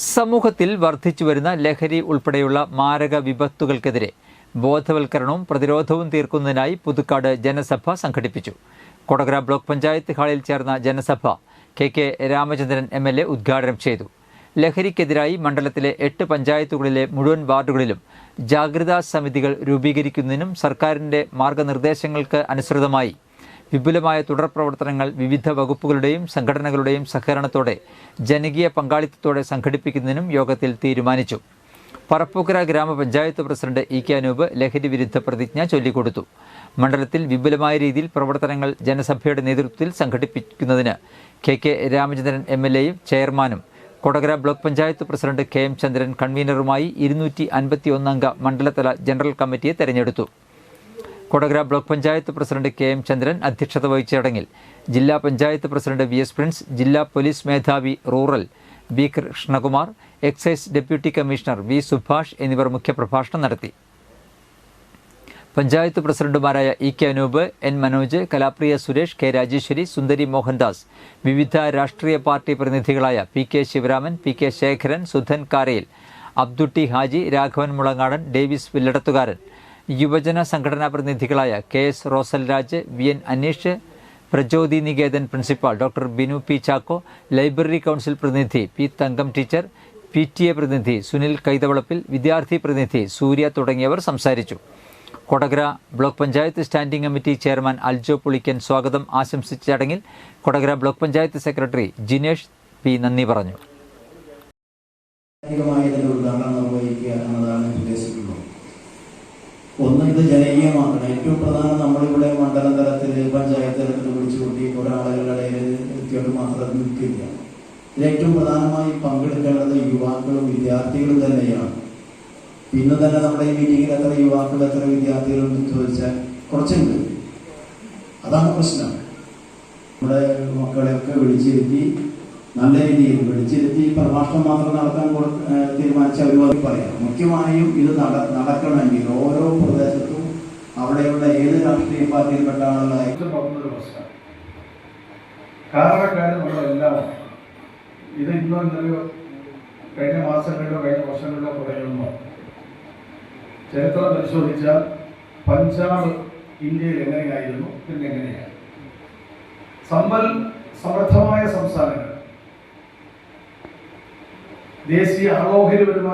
സമൂഹത്തിൽ വർദ്ധിച്ചുവരുന്ന ലഹരി ഉൾപ്പെടെയുള്ള മാരക വിപത്തുകൾക്കെതിരെ ബോധവൽക്കരണവും പ്രതിരോധവും തീർക്കുന്നതിനായി പുതുക്കാട് ജനസഭ സംഘടിപ്പിച്ചു. കൊടകര ബ്ലോക്ക് പഞ്ചായത്ത് ഹാളിൽ ചേർന്ന ജനസഭ കെ രാമചന്ദ്രൻ MLA ഉദ്ഘാടനം ചെയ്തു. ലഹരിക്കെതിരായി മണ്ഡലത്തിലെ 8 പഞ്ചായത്തുകളിലെ മുഴുവൻ വാർഡുകളിലും ജാഗ്രതാ സമിതികൾ രൂപീകരിക്കുന്നതിനും സർക്കാരിന്റെ മാർഗനിർദ്ദേശങ്ങൾക്ക് അനുസൃതമായി വിപുലമായ തുടർ പ്രവർത്തനങ്ങൾ വിവിധ വകുപ്പുകളുടെയും സംഘടനകളുടെയും സഹകരണത്തോടെ ജനകീയ പങ്കാളിത്തത്തോടെ സംഘടിപ്പിക്കുന്നതിനും യോഗത്തിൽ തീരുമാനിച്ചു. പറപ്പൂക്കര ഗ്രാമപഞ്ചായത്ത് പ്രസിഡന്റ് EK അനൂപ് ലഹരി വിരുദ്ധ പ്രതിജ്ഞ ചൊല്ലിക്കൊടുത്തു. മണ്ഡലത്തിൽ വിപുലമായ രീതിയിൽ പ്രവർത്തനങ്ങൾ ജനസഭയുടെ നേതൃത്വത്തിൽ സംഘടിപ്പിക്കുന്നതിന് KK രാമചന്ദ്രൻ MLAയും ചെയർമാനും Kodakara block panchayat president KM ചന്ദ്രൻ കൺവീനറുമായി 251 അംഗ മണ്ഡലതല ജനറൽ കമ്മിറ്റിയെ തെരഞ്ഞെടുത്തു. Kodakara block panchayat president KM ചന്ദ്രൻ അധ്യക്ഷത വഹിച്ച ചടങ്ങിൽ ജില്ലാ പഞ്ചായത്ത് പ്രസിഡന്റ് VS പ്രിൻസ്, ജില്ലാ പോലീസ് മേധാവി rural B Krishnakumar, excise deputy commissioner V Subhash എന്നിവർ മുഖ്യപ്രഭാഷണം നടത്തി. പഞ്ചായത്ത് പ്രസിഡന്റുമാരായ EK Anoop, N Manoj, Kalapriya Suresh, K Rajeshwari, സുന്ദരി മോഹൻദാസ്, വിവിധ രാഷ്ട്രീയ പാർട്ടി പ്രതിനിധികളായ PK Sivaraman, PK Sekharan, Sudhan Karayil, Abdutty Haji, Raghavan Mulangadan, Davis Villadathukaran, യുവജന സംഘടനാ പ്രതിനിധികളായ KS Rosalraj, VN Aneesh, Prachodi Niketan principal doctor Binu P Chacko, library council പ്രതിനിധി P തങ്കം ടീച്ചർ, PTA പ്രതിനിധി സുനിൽ കൈതവളപ്പിൽ, വിദ്യാർത്ഥി പ്രതിനിധി സൂര്യ തുടങ്ങിയവർ സംസാരിച്ചു. Kodakara block panchayat standing committee chairman Aljo Pulikkan സ്വാഗതം ആശംസിച്ച ചടങ്ങിൽ Kodakara block panchayat secretary Jinesh P നന്ദി പറഞ്ഞു. ഒന്ന്, ഇത് ജനകീയമാക്കണം. ഏറ്റവും പ്രധാനം നമ്മളിവിടെ മണ്ഡലം തലത്തിൽ പഞ്ചായത്ത് തലത്തിൽ വിളിച്ചുകൂട്ടി കുറെ ആളുകളുടെ ഇടയിൽ എത്തിയോട്ട് മാത്രം നിൽക്കില്ല. ഇതിൽ ഏറ്റവും പ്രധാനമായി പങ്കെടുക്കേണ്ടത് യുവാക്കളും വിദ്യാർത്ഥികളും തന്നെയാണ്. ഇന്ന് തന്നെ നമ്മുടെ ഈ മീറ്റിങ്ങിൽ എത്ര യുവാക്കൾ എത്ര വിദ്യാർത്ഥികളുണ്ടെന്ന് ചോദിച്ചാൽ കുറച്ചുണ്ട്. അതാണ് പ്രശ്നം. നമ്മുടെ മക്കളെയൊക്കെ വിളിച്ചിരുത്തി നല്ല രീതിയിൽ വിളിച്ചിരുത്തി പ്രഭാഷണം മാത്രം നടത്താൻ തീരുമാനിച്ച ഒരുപാട് പറയാം. മുഖ്യമായും ഇത് നടക്കണമെങ്കിൽ ഓരോ പ്രദേശത്തും അവിടെയുള്ള ഏത് രാഷ്ട്രീയ പാർട്ടിയിൽപ്പെട്ട ആളുകളായി കാരണക്കാർ നമ്മളെല്ലാം ഇത് ഇന്നോ ഇന്നലെയോ കഴിഞ്ഞ മാസങ്ങളിലോ കഴിഞ്ഞ വർഷങ്ങളിലോ പറയുന്നു. ചരിത്രം പരിശോധിച്ചാൽ പഞ്ചാബ് ഇന്ത്യയിൽ എങ്ങനെയായിരുന്നു, പിന്നെ എങ്ങനെയാണ് സമൃദ്ധമായ സംസ്ഥാനങ്ങൾ ദേശീയ ആളോഹരി വരുമാനം